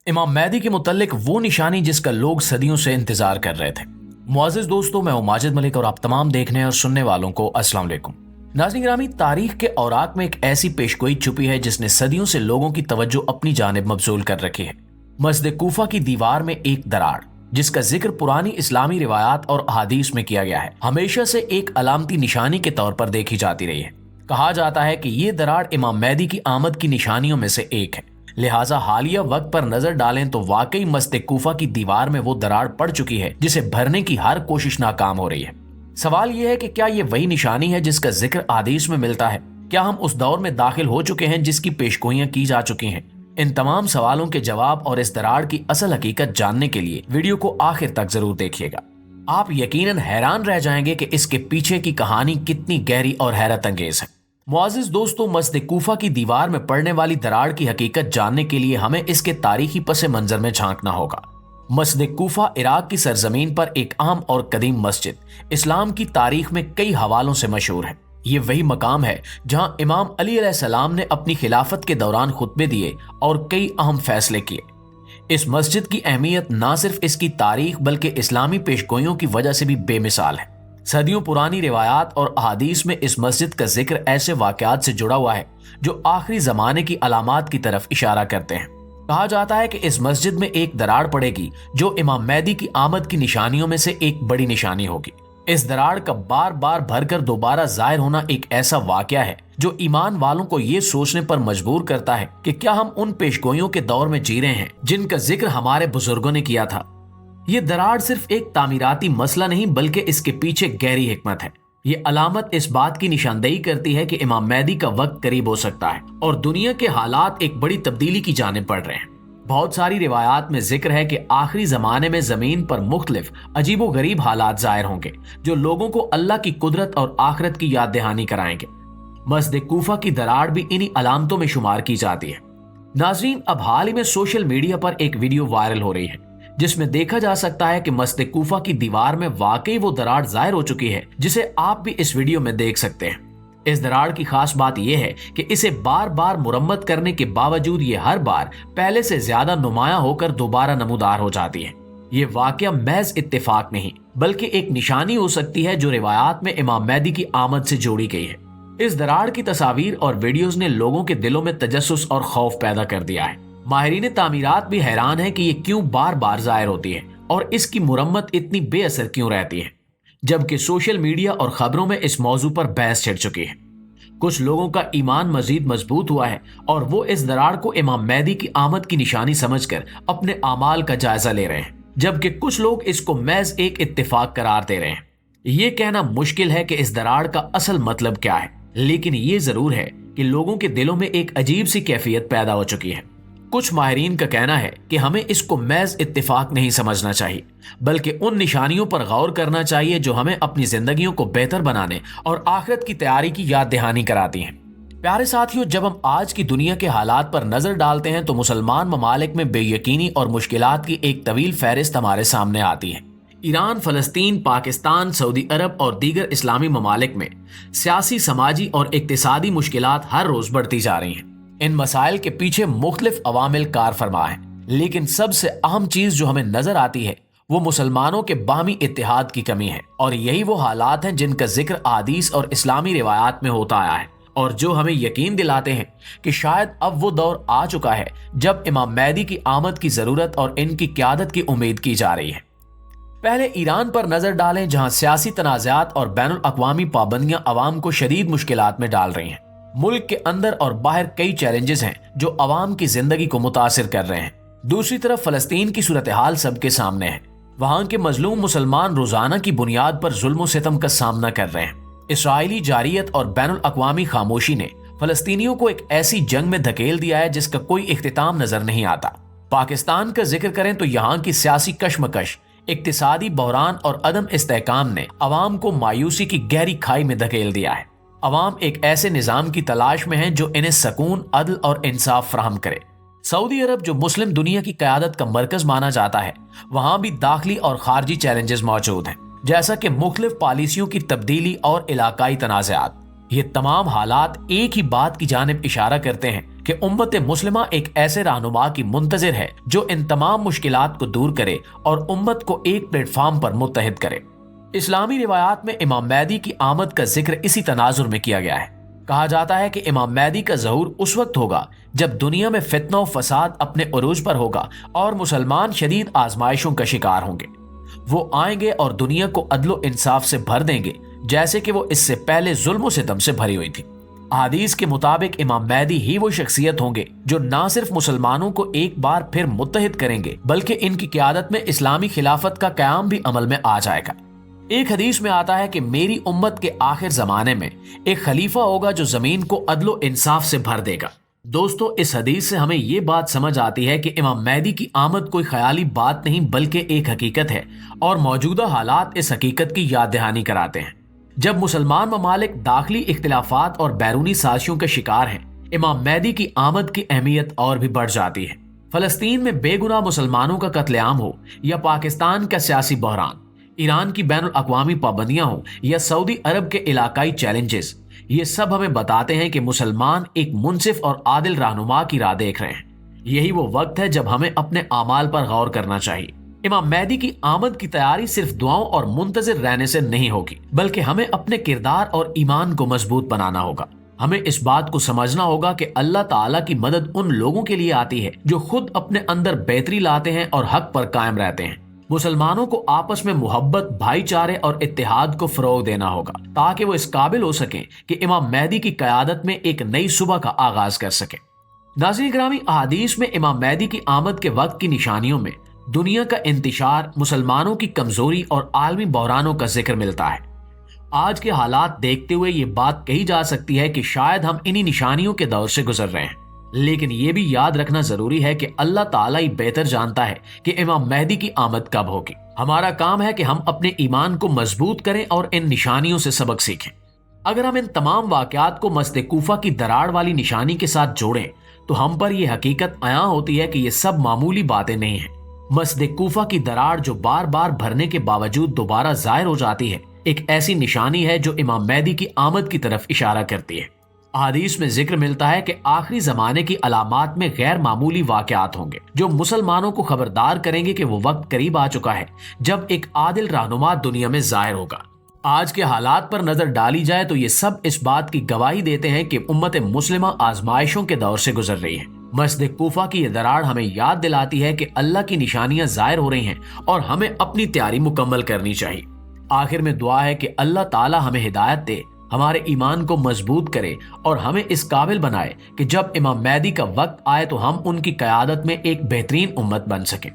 इमाम मेहदी के मुतल्लिक वो निशानी जिसका लोग सदियों से इंतजार कर रहे थे। मुअज़्ज़िज़ दोस्तों, मैं हूं माजिद मलिक और आप तमाम देखने और सुनने वालों को अस्सलाम वालेकुम। नाज़रीन गिरामी, तारीख के औराक में एक ऐसी पेशगोई छुपी है जिसने सदियों से लोगों की तवज्जो अपनी जानिब मबजूल कर रखी है। मस्जिद कूफा की दीवार में एक दरार, जिसका जिक्र पुरानी इस्लामी रिवायात और अहादीस में किया गया है, हमेशा से एक अलामती निशानी के तौर पर देखी जाती रही है। कहा जाता है कि ये दरार इमाम मेहदी की आमद की निशानियों में से एक है। लिहाजा हालिया वक्त पर नजर डालें तो वाकई मस्जिद कूफा की दीवार में वो दरार पड़ चुकी है जिसे भरने की हर कोशिश नाकाम हो रही है। सवाल यह है कि क्या ये वही निशानी है जिसका जिक्र हदीस में मिलता है? क्या हम उस दौर में दाखिल हो चुके हैं जिसकी पेशगोइयां की जा चुकी हैं? इन तमाम सवालों के जवाब और इस दरार की असल हकीकत जानने के लिए वीडियो को आखिर तक जरूर देखिएगा। आप यकीनन हैरान रह जाएंगे कि इसके पीछे की कहानी कितनी गहरी और हैरत अंगेज है। मुअज़्ज़िज़ दोस्तों, मस्जिद कूफा की दीवार में पड़ने वाली दरार की हकीकत जानने के लिए हमें इसके तारीखी पस मंजर में झांकना होगा। मस्जिद कूफा इराक की सरजमीन पर एक अहम और कदीम मस्जिद, इस्लाम की तारीख में कई हवालों से मशहूर है। ये वही मकाम है जहां इमाम अली अलैहिस्सलाम ने अपनी खिलाफत के दौरान खुतबे दिए और कई अहम फैसले किए। इस मस्जिद की अहमियत न सिर्फ इसकी तारीख बल्कि इस्लामी पेशगोइयों की वजह से भी बेमिसाल है। सदियों पुरानी रिवायात और अहादीस में इस मस्जिद का जिक्र ऐसे वाकयात से जुड़ा हुआ है जो आखिरी जमाने की अलामात की तरफ इशारा करते हैं। कहा जाता है कि इस मस्जिद में एक दरार पड़ेगी जो इमाम मेहदी की आमद की निशानियों में से एक बड़ी निशानी होगी। इस दरार का बार बार भरकर दोबारा जाहिर होना एक ऐसा वाकया है जो ईमान वालों को ये सोचने पर मजबूर करता है कि क्या हम उन पेशगोइयों के दौर में जी रहे हैं जिनका जिक्र हमारे बुजुर्गों ने किया था। ये दरार सिर्फ एक तामीराती मसला नहीं बल्कि इसके पीछे गहरी हिकमत है। ये अलामत इस बात की निशानदेही करती है कि इमाम मेहदी का वक्त करीब हो सकता है और दुनिया के हालात एक बड़ी तब्दीली की जानिब बढ़ रहे हैं। बहुत सारी रिवायात में जिक्र है कि आखिरी जमाने में जमीन पर मुख्तलिफ अजीबो गरीब हालात जाहिर होंगे जो लोगों को अल्लाह की कुदरत और आखिरत की याद दहानी कराएंगे। मस्जिद कूफा की दरार भी इन्हीं अलामतों में शुमार की जाती है। नाजरीन, अब हाल ही में सोशल मीडिया पर एक वीडियो वायरल हो रही है जिसमें देखा जा सकता है कि मस्जिद कूफा की दीवार में वाकई वो दरार जाहिर हो चुकी है जिसे आप भी इस वीडियो में देख सकते हैं। इस दरार की खास बात यह है कि इसे बार बार मुरम्मत करने के बावजूद ये हर बार पहले से ज्यादा नुमाया होकर दोबारा नमूदार हो जाती है। ये वाकया महज इत्तेफाक नहीं बल्कि एक निशानी हो सकती है जो रिवायात में इमाम मेहदी की आमद से जोड़ी गई है। इस दरार की तस्वीर और वीडियोस ने लोगों के दिलों में तजस्सुस और खौफ पैदा कर दिया है। माहिरीन तामीरात भी हैरान है कि ये क्यों बार बार जाहिर होती है और इसकी मुरम्मत इतनी बेअसर क्यों रहती है, जबकि सोशल मीडिया और खबरों में इस मौजू पर बहस छिड़ चुकी है। कुछ लोगों का ईमान मजीद मजबूत हुआ है और वो इस दरार को इमाम मेहदी की आमद की निशानी समझकर अपने आमाल का जायजा ले रहे हैं, जबकि कुछ लोग इसको महज एक इत्तेफाक करार दे रहे हैं। ये कहना मुश्किल है कि इस दरार का असल मतलब क्या है, लेकिन ये जरूर है कि लोगों के दिलों में एक अजीब सी कैफियत पैदा हो चुकी है। कुछ माहिरीन का कहना है कि हमें इसको महज इत्तेफाक नहीं समझना चाहिए बल्कि उन निशानियों पर गौर करना चाहिए जो हमें अपनी जिंदगियों को बेहतर बनाने और आखिरत की तैयारी की याद दहानी कराती हैं। प्यारे साथियों, जब हम आज की दुनिया के हालात पर नजर डालते हैं तो मुसलमान ममालिक में बेयकीनी और मुश्किलात की एक तवील फहरिस्त हमारे सामने आती है। ईरान, फलस्तीन, पाकिस्तान, सऊदी अरब और दीगर इस्लामी ममालिक में सियासी, समाजी और इक्तिसादी मुश्किलात हर रोज बढ़ती जा रही हैं। इन मसाइल के पीछे मुख्तलिफ अवामिल कार फरमा है, लेकिन सबसे अहम चीज जो हमें नजर आती है वो मुसलमानों के बाहमी इत्तेहाद की कमी है। और यही वो हालात हैं जिनका जिक्र हदीस और इस्लामी रिवायात में होता आया है और जो हमें यकीन दिलाते हैं कि शायद अब वो दौर आ चुका है जब इमाम मेहदी की आमद की जरूरत और इनकी क़यादत की उम्मीद की जा रही है। पहले ईरान पर नजर डालें, जहां सियासी तनाज़ात और बैनुल अक़वामी पाबंदियां अवाम को शदीद मुश्किलात में डाल रही हैं। मुल्क के अंदर और बाहर कई चैलेंजेस हैं जो अवाम की जिंदगी को मुतासिर कर रहे हैं। दूसरी तरफ फलस्तीन की सूरत हाल सबके सामने है। वहां के मजलूम मुसलमान रोजाना की बुनियाद पर जुल्म सितम का सामना कर रहे हैं। इसराइली जारियत और बैनुल अक़वामी खामोशी ने फलस्तीनियों को एक ऐसी जंग में धकेल दिया है जिसका कोई इख्तिताम नजर नहीं आता। पाकिस्तान का जिक्र करें तो यहाँ की सियासी कशमकश, इक्तिसादी बहरान और अदम इस्तेहकाम ने अवाम को मायूसी की गहरी खाई में धकेल दिया है। अवाम एक ऐसे निजाम की तलाश में है जो इन्हें सकून, अदल और इंसाफ फराहम करे। सऊदी अरब, जो मुस्लिम दुनिया की क़यादत का मरकज माना जाता है, वहां भी दाखिली और खारजी चैलेंजेस मौजूद हैं, जैसा कि मुख्तलिफ पॉलिसियों की तब्दीली और इलाकाई तनाज़ात। ये तमाम हालात एक ही बात की जानिब इशारा करते हैं कि उम्मत मुस्लिमा एक ऐसे रहनुमा की मुंतजिर है जो इन तमाम मुश्किलात को दूर करे और उम्मत को एक प्लेटफॉर्म पर मुत्तहिद करे। इस्लामी रिवायात में इमाम मेहदी की आमद का जिक्र इसी तनाजुर में किया गया है। कहा जाता है कि इमाम मेहदी का ज़हूर उस वक्त होगा जब दुनिया में फितना और फसाद अपने उरूज पर होगा और मुसलमान शदीद आजमाइशों का शिकार होंगे। वो आएंगे और दुनिया को अदलो इंसाफ से भर देंगे जैसे कि वो इससे पहले जुल्म सितम से भरी हुई थी। हदीस के मुताबिक इमाम मेहदी ही वो शख्सियत होंगे जो ना सिर्फ मुसलमानों को एक बार फिर मुत्तहिद करेंगे बल्कि इनकी क़यादत में इस्लामी खिलाफत का क़याम भी अमल में आ जाएगा। एक हदीस में आता है कि मेरी उम्मत के आखिर जमाने में एक खलीफा होगा जो जमीन को अदलो इंसाफ से भर देगा। दोस्तों, इस हदीस से हमें ये बात समझ आती है कि इमाम मेहदी की आमद कोई ख्याली बात नहीं बल्कि एक हकीकत है और मौजूदा हालात इस हकीकत की याद दहानी कराते हैं। जब मुसलमान ममालिक दाखिली इख्तिलाफात और बैरूनी साजिशों के शिकार हैं, इमाम मेहदी की आमद की अहमियत और भी बढ़ जाती है। फलस्तीन में बेगुनाह मुसलमानों का कत्लेआम हो या पाकिस्तान का सियासी बहरान, ईरान की बैनुल अक़वामी पाबंदियां हो या सऊदी अरब के इलाकाई चैलेंजेस, ये सब हमें बताते हैं कि मुसलमान एक मुनसिफ और आदिल रहनुमा की राह देख रहे हैं। यही वो वक्त है जब हमें अपने आमाल पर गौर करना चाहिए। इमाम मेहदी की आमद की तैयारी सिर्फ दुआओं और मुंतजिर रहने से नहीं होगी बल्कि हमें अपने किरदार और ईमान को मजबूत बनाना होगा। हमें इस बात को समझना होगा कि अल्लाह ताला की मदद उन लोगों के लिए आती है जो खुद अपने अंदर बेहतरी लाते हैं और हक पर कायम रहते हैं। मुसलमानों को आपस में मोहब्बत, भाईचारे और इत्तेहाद को फरोग देना होगा ताकि वो इस काबिल हो सकें कि इमाम मेहदी की क़यादत में एक नई सुबह का आगाज कर सके। नाज़रीन ग्रामी, अहादीस में इमाम मेहदी की आमद के वक्त की निशानियों में दुनिया का इंतिशार, मुसलमानों की कमजोरी और आलमी बहरानों का जिक्र मिलता है। आज के हालात देखते हुए ये बात कही जा सकती है कि शायद हम इन्हीं निशानियों के दौर से गुजर रहे हैं, लेकिन ये भी याद रखना जरूरी है कि अल्लाह ताला ही बेहतर जानता है कि इमाम मेहदी की आमद कब होगी। हमारा काम है कि हम अपने ईमान को मजबूत करें और इन निशानियों से सबक सीखें। अगर हम इन तमाम वाकयात को मस्जिद कूफा की दरार वाली निशानी के साथ जोड़ें तो हम पर यह हकीकत आया होती है कि ये सब मामूली बातें नहीं हैं। मस्जिद कूफा की दरार जो बार बार भरने के बावजूद दोबारा जाहिर हो जाती है, एक ऐसी निशानी है जो इमाम मेहदी की आमद की तरफ इशारा करती है। हदीस में जिक्र मिलता है कि आखिरी जमाने की अलामात में गैर मामूली वाकयात होंगे जो मुसलमानों को खबरदार करेंगे कि वो वक्त करीब आ चुका है जब एक आदिल रहनुमा दुनिया में जाहिर होगा। आज के हालात पर नजर डाली जाए तो ये सब इस बात की गवाही देते हैं कि उम्मत मुस्लिमा आजमाइशों के दौर से गुजर रही है। मस्जिद कूफा की ये दरार हमें याद दिलाती है कि अल्लाह की निशानियां जाहिर हो रही हैं और हमें अपनी तैयारी मुकम्मल करनी चाहिए। आखिर में दुआ है कि अल्लाह ताला हमें हिदायत दे, हमारे ईमान को मजबूत करे और हमें इस काबिल बनाए कि जब इमाम मेहदी का वक्त आए तो हम उनकी क़यादत में एक बेहतरीन उम्मत बन सकें।